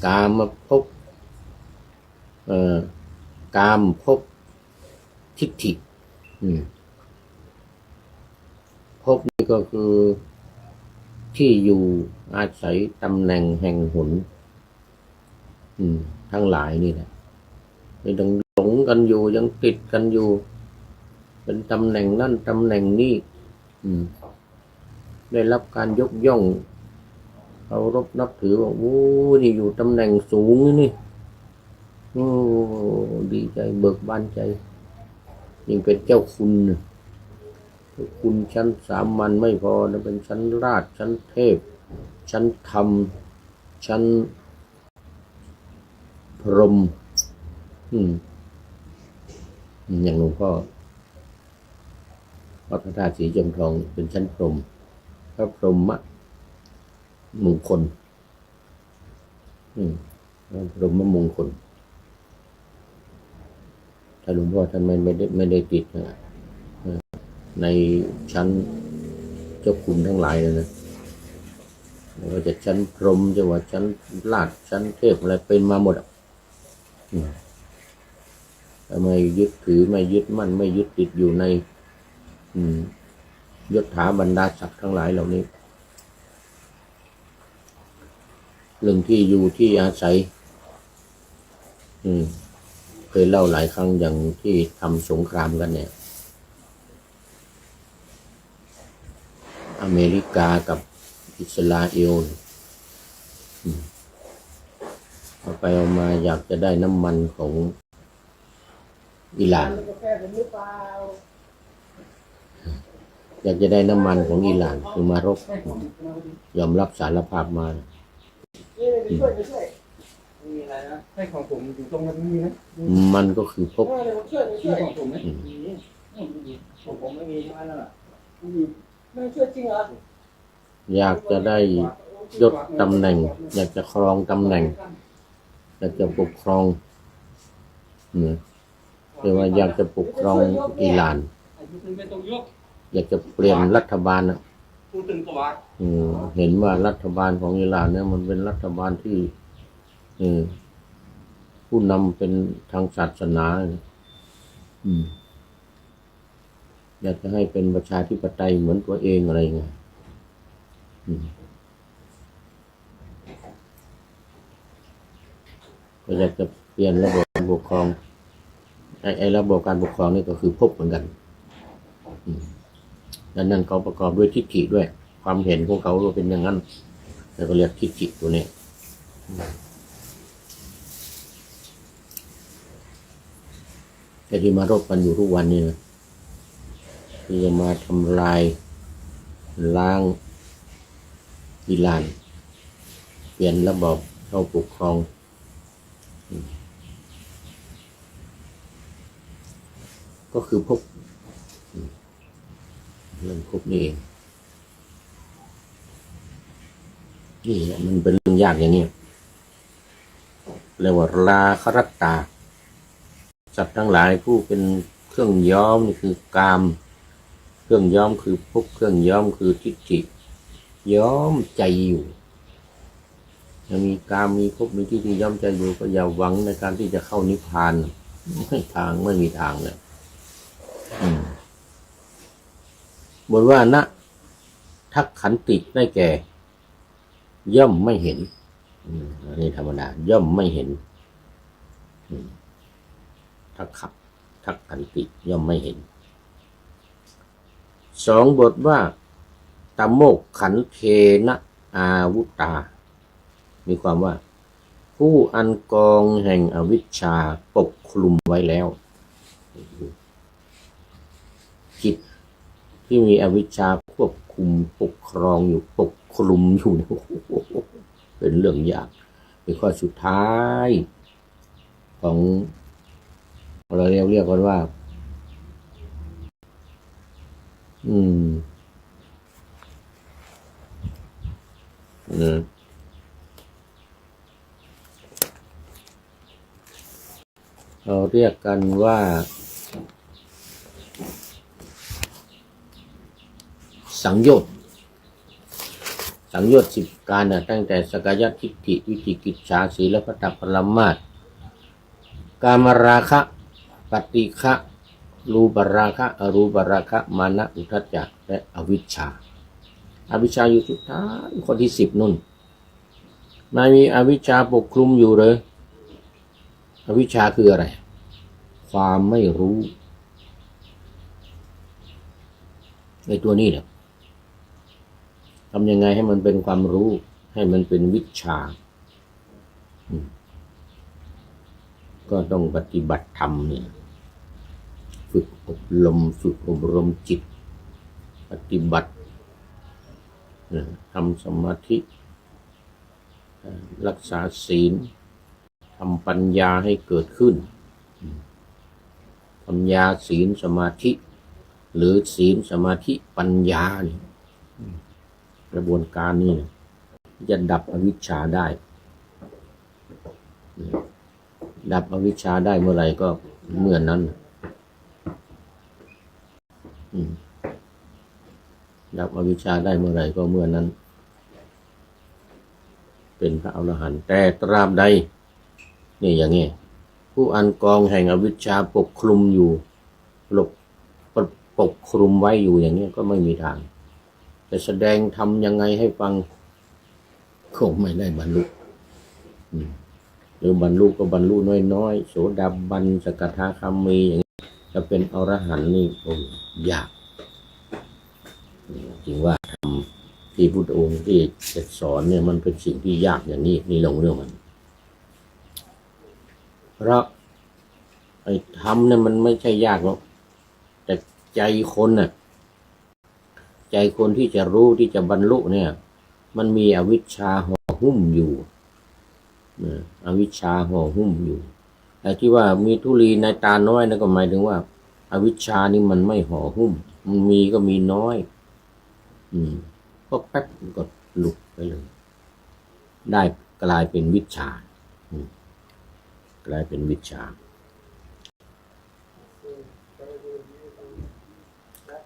กามภพกามภพทิฏฐิภพนี่ก็คือที่อยู่อาศัยตำแหน่งแห่งหนทั้งหลายนี่แหละยังหลงกันอยู่ยังติดกันอยู่เป็นตำแหน่งนั่นตำแหน่งนี้ได้รับการยกย่องเคารพนับถือว่าโอ้นี่อยู่ตำแหน่งสูงนี่โอ้ดีใจเบิกบานใจยิ่งเป็นเจ้าคุณชั้นสามัญไม่พอนะเป็นชั้นราชชั้นเทพชั้นธรรมชั้นพรหมอย่างหลวงพ่อวัดพระธาตุสีจอมทองเป็นชั้นพรหมพระพรหมมงคลพระพรหมมงคลถ้าหลวงพ่อท่านไม่ได้ติดนะในชั้นเจ้าคุณทั้งหลายเลยนะว่าจะชั้นพรหมจะว่าชั้นราชชั้นเทพอะไรเป็นมาหมดไม่ยึดถือไม่ยึดมั่นไม่ยึดติดอยู่ในยศถาบรรดาศักดิ์ทั้งหลายเหล่านี้เรื่องที่อยู่ที่อาศัยเคยเล่าหลายครั้งอย่างที่ทำสงครามกันเนี่ย อเมริกากับอิสราเอลเอาไปเอามาอยากจะได้น้ำมันของอิหร่านอยากจะได้น้ำมันของอิหร่านคือมารบยอมรับสารภาพมาให้ของผมอยู่ตรงนั้นมีไหมมันก็คือพบของผมไหมของผมไม่มีใช่ไหมนั่นแหละไม่ช่วยจริงเหรออยากจะได้ยศตำแหน่งอยากจะครองตำแหน่งอยากจะปกครองหรือว่าอยากจะปกครองอิหร่านอยากจะเปลี่ยนรัฐบาลนะเห็นว่ารัฐบาลของอิหร่านเนี่ยมันเป็นรัฐบาลที่ผู้นำเป็นทางศาสนาอยากจะให้เป็นประชาธิปไตยเหมือนตัวเองอะไรเงี้ยก็อยากจะเปลี่ยนระบบการปกครองไอ้ระบบการปกครองนี่ก็คือภพเหมือนกันดังนั้นเขาประกอบด้วยทิฏฐิด้วยความเห็นของเขาเป็นอย่างนั้นแล้วก็เรียกทิฏฐิตัวนี้แต่ที่มารบกันอยู่ทุกวันนี้นะที่จะมาทำลายล้างอิหร่านเปลี่ยนระบบเข้าปกครองก็คือพบเรื่องพบนี่เองนี่แหละมันเป็นเรื่องยากอย่างนี้เรียกว่าราครัตตาสัตว์ทั้งหลายผู้เป็นเครื่องย้อมนี่คือกามเครื่องย้อมคือภพเครื่องย้อมคือทิฏฐิย้อมใจอยู่ยังมีกามมีภพมีทิฏฐิย้อมใจอยู่ก็อย่าหวังในการที่จะเข้านิพพานไม่มีทางเลยบทว่านะทักขันติได้แก่ย่อมไม่เห็นอันนี้ธรรมดาย่อมไม่เห็นทักขันติย่อมไม่เห็นสองบทว่าตโมกขันเทนะอาวุตามีความว่าผู้อันกองแห่งอวิชชาปกคลุมไว้แล้วจิตที่มีอวิชชาควบคุมปกครองอยู่ปกคลุมอยู่เป็นเรื่องยากเป็นข้อสุดท้ายของเราเรียกกันว่าเราเรียกกันว่าสังโยชน์10การตั้งแต่สกายทิฏฐิวิจิกิจฉาศีลพัตตปรมาสกามราคะปฏิฆะรูปราคะอรูปราคะมานะอุทธัจจะและอวิชชาอยู่สุดท้ายข้อที่10นู่นไม่มีอวิชชาปกคลุมอยู่เลยอวิชชาคืออะไรความไม่รู้ในตัวนี้เนี่ยทำยังไงให้มันเป็นความรู้ให้มันเป็นวิชาก็ต้องปฏิบัติธรรมเนี่ยฝึกอบรมจิตปฏิบัติทำสมาธิรักษาศีลทำปัญญาให้เกิดขึ้นปัญญาศีลสมาธิหรือศีลสมาธิปัญญานี่กระบวนการนี้จะดับอวิชชาได้ดับอวิชชาได้เมื่อไหร่ก็เมื่อนั้นดับอวิชชาได้เมื่อไหร่ก็เมื่อนั้นเป็นพระอรหันต์แต่ตราบใดนี่อย่างนี้ผู้อันกองแห่งอวิชชาปกคลุมอยู่ปกคลุมไว้อยู่อย่างนี้ก็ไม่มีทางจะแสดงทำยังไงให้ฟังคงไม่ได้บรรลุหรือบรรลุก็บรรลุน้อยๆโสดาบันสกทาคามีอย่างนี้จะเป็นอรหันต์นี่โอ้ยากจริงว่าท ที่พุทธองค์ที่จะสอนเนี่ยมันเป็นสิ่งที่ยากอย่างนี้นี่ลงเรื่องมันเพราะไอ้ทำเนี่ยมันไม่ใช่ยากหรอกแต่ใจคนน่ะใจคนที่จะรู้ที่จะบรรลุเนี่ยมันมีอวิชชาห่อหุ้มอยู่อวิชชาห่อหุ้มอยู่ไอ้ที่ว่ามีธุลีในตาน้อยนั่นก็หมายถึงว่าอวิชชานี่มันไม่ห่อหุ้มมันมีก็มีน้อยก็แป๊บก็หลุดไปเลยได้กลายเป็นวิชชากลายเป็นวิชชา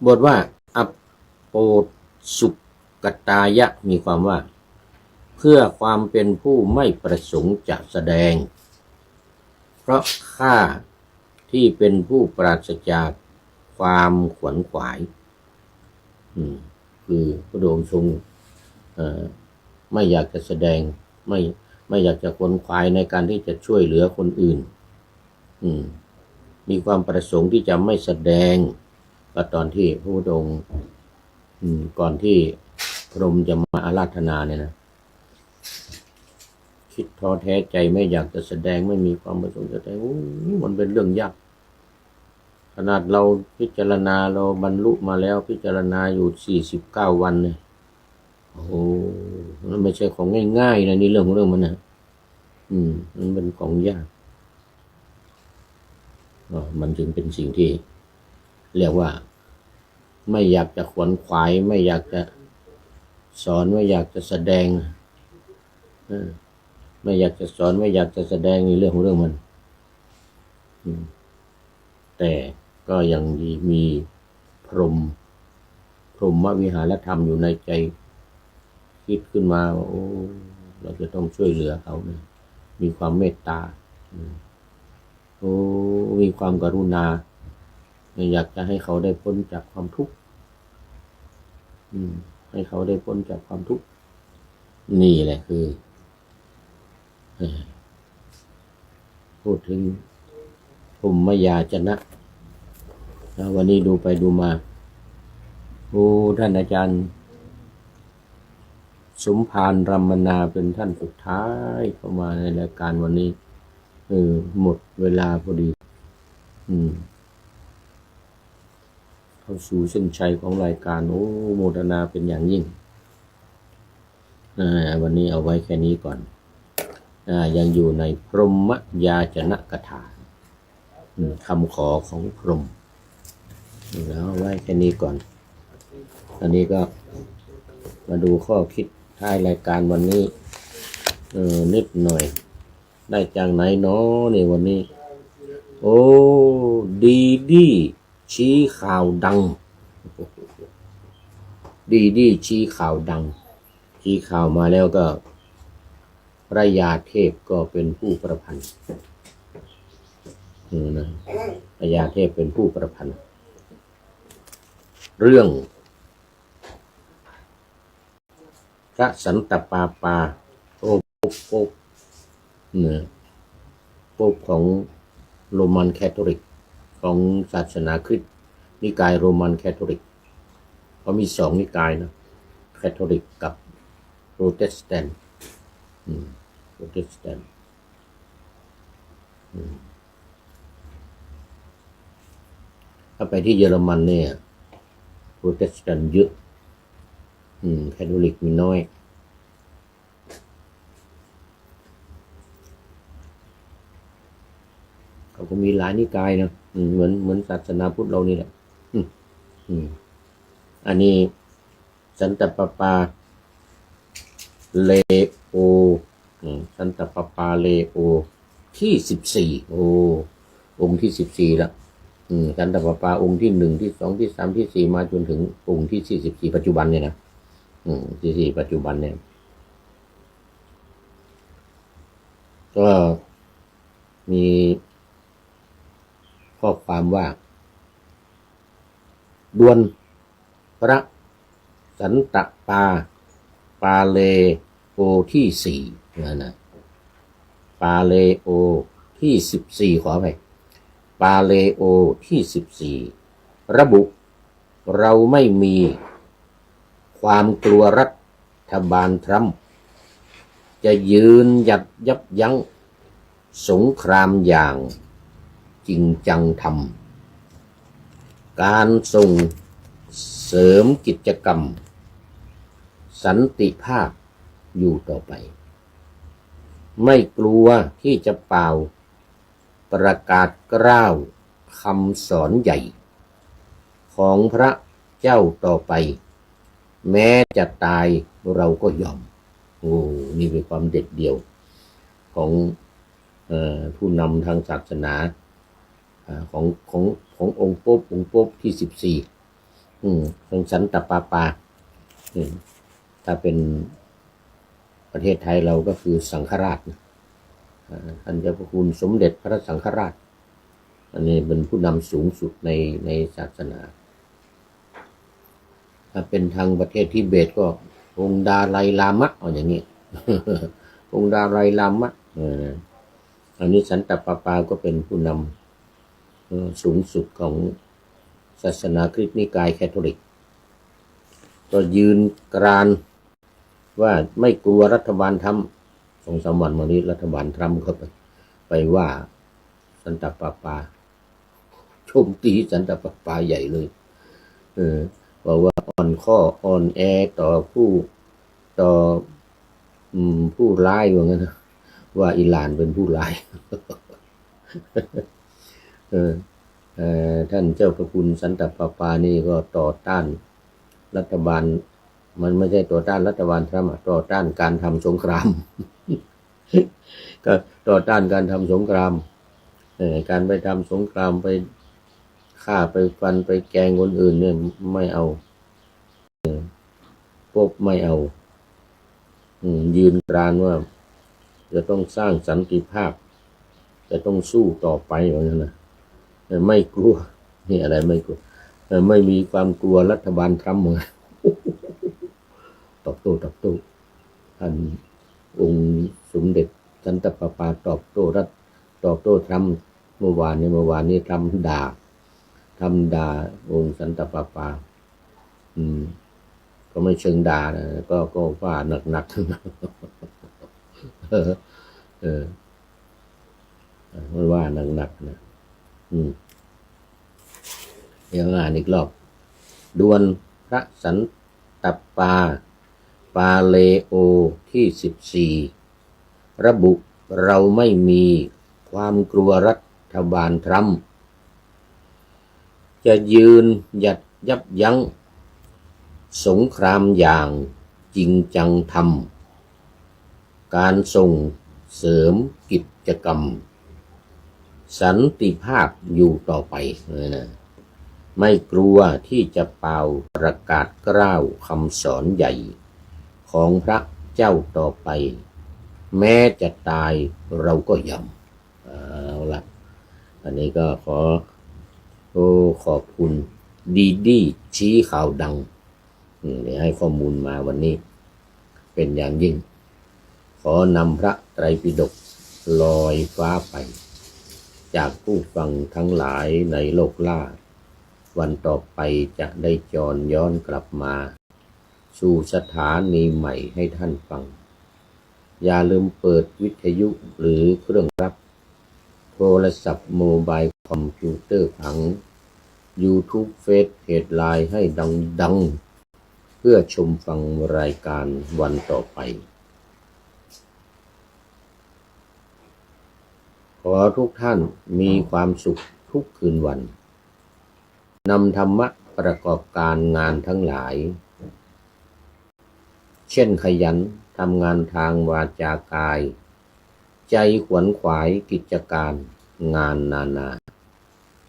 บทว่าอัปโปสุกตายะมีความว่าเพื่อความเป็นผู้ไม่ประสงค์จะแสดงเพราะข้าที่เป็นผู้ปราศจากความขวนขวายคือพระองค์ทรงไม่อยากจะแสดงไม่อยากจะขวนขวายในการที่จะช่วยเหลือคนอื่นมีความประสงค์ที่จะไม่แสดงก็ตอนที่พระพุทธองค์ก่อนที่พรหมจะมาอาราธนาเนี่ยนะคิดท้อแท้ใจไม่อยากจะแสดงไม่มีความประสงค์จะแสดงมันเป็นเรื่องยากขนาดเราพิจารณาเราบรรลุมาแล้วพิจารณาอยู่49วันเนี่ยโอ้มันไม่ใช่ของง่ายๆนะนี่เรื่องของเรื่องมันนะมันเป็นของยากมันจึงเป็นสิ่งที่เรียกว่าไม่อยากจะขวนขวายไม่อยากจะสอนไม่อยากจะแสดงไม่อยากจะสอนไม่อยากจะแสดงในเรื่องของเรื่องมันแต่ก็ยังมีพรหมวิหารธรรมอยู่ในใจคิดขึ้นมาว่าเราจะต้องช่วยเหลือเขานะมีความเมตตามีความกรุณาอยากจะให้เขาได้พ้นจากความทุกข์ให้เขาได้พ้นจากความทุกข์นี่แหละคือพูดถึงพรหมยาจนะวันนี้ดูไปดูมาท่านอาจารย์สมภารรัมมนาเป็นท่านสุดท้ายเข้ามาในรายการวันนี้หมดเวลาพอดีเข้าสู่เส้นชัยของรายการโมทนาเป็นอย่างยิ่งวันนี้เอาไว้แค่นี้ก่อนยังอยู่ในพรหมยาจนะกถาคำขอของพรหมแล้วเอาไว้แค่นี้ก่อนอันนี้ก็มาดูข้อคิดท้ายรายการวันนี้นิดหน่อยได้จากไหนเนาะในวันนี้ดีชี้ข่าวดังดีชี้ข่าวดังชี้ข่าวมาแล้วก็พระยาเทพก็เป็นผู้ประพันธ์นะพระยาเทพเป็นผู้ประพันธ์เรื่องพระสันตะปาปาโป๊ปของโรมันแคทอลิกของศาสนาคริสต์นิกายโรมันแคทอลิกเขามี2นิกายนะแคทอลิกกับโปรเตสแตนต์ถ้าไปที่เยอรมันเนี่ยโปรเตสแตนต์เยอะแคทอลิกมีน้อยเขาก็มีหลายนิกายนะเหมือนศาสนาพุทธเรานี่แหละอันนี้สันตะปาปาเลโอสันตะปาปาเลโอที่14องค์ที่14แล้วสันตะปาปาองค์ที่1ที่2ที่3ที่4มาจนถึงองค์ที่44ปัจจุบันเนี่ยนะที่4ปัจจุบันเนี่ยก็มีข้อความว่าดวนพระสันตะปาเลโอที่4นะปาเลโอที่14ขออภัยปาเลโอที่14ระบุเราไม่มีความกลัวรั ฐบาลทรัมป์จะยืนหยัดยับยั้งสงครามอย่างจริงจังทำการส่งเสริมกิจกรรมสันติภาพอยู่ต่อไปไม่กลัวที่จะเป่าประกาศกล้าวคำสอนใหญ่ของพระเจ้าต่อไปแม้จะตายเราก็ยอมโอ้นี่เป็นความเด็ดเดี่ยวของผู้นำทางศาสนาขององค์ป๊บที่14ของสันตะปาปาถ้าเป็นประเทศไทยเราก็คือสังฆราชท่านเจ้าพระคุณสมเด็จพระสังฆราชอันนี้เป็นผู้นำสูงสุดในศาสนาถ้าเป็นทางประเทศทิเบตก็องค์ดาไลลามะเอาอย่างนี้ องค์ดาไลลามะอันนี้สันตะปาปาก็เป็นผู้นำสูงสุดของศาสนาคริสต์นิกายแคทอลิกก็ยืนกรานว่าไม่กลัวรัฐบาลทำ2-3 วันมานี้รัฐบาลทรัมป์ก็ไปว่าสันตะปาปาโจมตีสันตะปาปาใหญ่เลยบอกว่าอ่อนข้ออ่อนแอต่อผู้ร้ายว่างั้นนะว่าอิหร่านเป็นผู้ร้าย ท่านเจ้าพระคุณสันตะปาปานี่ก็ต่อต้านรัฐบาลมันไม่ใช่ต่อต้านรัฐบาลทรัมป์ต่อต้านการทำสงคราม ก็ต่อต้านการทำสงครามการไปทำสงครามไปฆ่าไปฟันไปแกล้งคนอื่นเนี่ยไม่เอาพวกไม่เอายืนกรานว่าจะต้องสร้างสันติภาพจะต้องสู้ต่อไปอย่างนั้นนะไม่กลัวนี่อะไรไม่กลัวไม่มีความกลัวรัฐบาลทรัมป์เลยตอบโต้ท่านองค์สมเด็จสันตะปาปาตอบโต้ทรัมป์เมื่อวานนี้ทรัมป์ด่าองค์สันตะปาปาก็ไม่เชิงด่านะก็ว่าหนักไม่ว่าหนักนะยังอ่านอีกรอบดวลพระสันตะปาเลโอที่14ระบุเราไม่มีความกลัวรัฐบาลทรัมป์จะยืนหยัดยับยั้งสงครามอย่างจริงจังทำการส่งเสริมกิจกรรมสันติภาพอยู่ต่อไปไม่กลัวที่จะเป่าประกาศกล้าวคำสอนใหญ่ของพระเจ้าต่อไปแม้จะตายเราก็ยอมเอาละอันนี้ก็ขอบคุณดีชี้ข่าวดังที่ให้ข้อมูลมาวันนี้เป็นอย่างยิ่งขอนำพระไตรปิฎกลอยฟ้าไปจากผู้ฟังทั้งหลายในโลกล่าวันต่อไปจะได้จรย้อนกลับมาสู่สถานีใหม่ให้ท่านฟังอย่าลืมเปิดวิทยุหรือเครื่องรับโทรศัพท์โมบายคอมพิวเตอร์ผัง YouTube เฟซเพจไลน์ให้ดังเพื่อชมฟังรายการวันต่อไปขอทุกท่านมีความสุขทุกคืนวันนำธรรมะประกอบการงานทั้งหลายเช่นขยันทำงานทางวาจากายใจขวนขวายกิจการงานนานา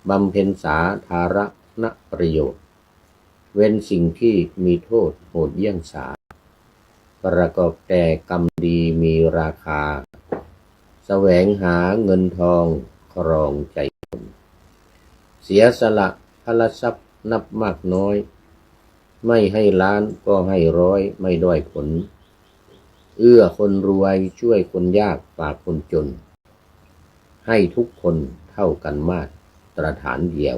บำเพ็ญสาธารณประโยชน์เว้นสิ่งที่มีโทษโหดเยี่ยงสาประกอบแต่กรรมดีมีราคาแสวงหาเงินทองครองใจคนเสียสละพละทรัพย์นับมากน้อยไม่ให้ล้านก็ให้ร้อยไม่ด้อยผลเอื้อคนรวยช่วยคนยากฝากคนจนให้ทุกคนเท่ากันมาตรฐานเดียว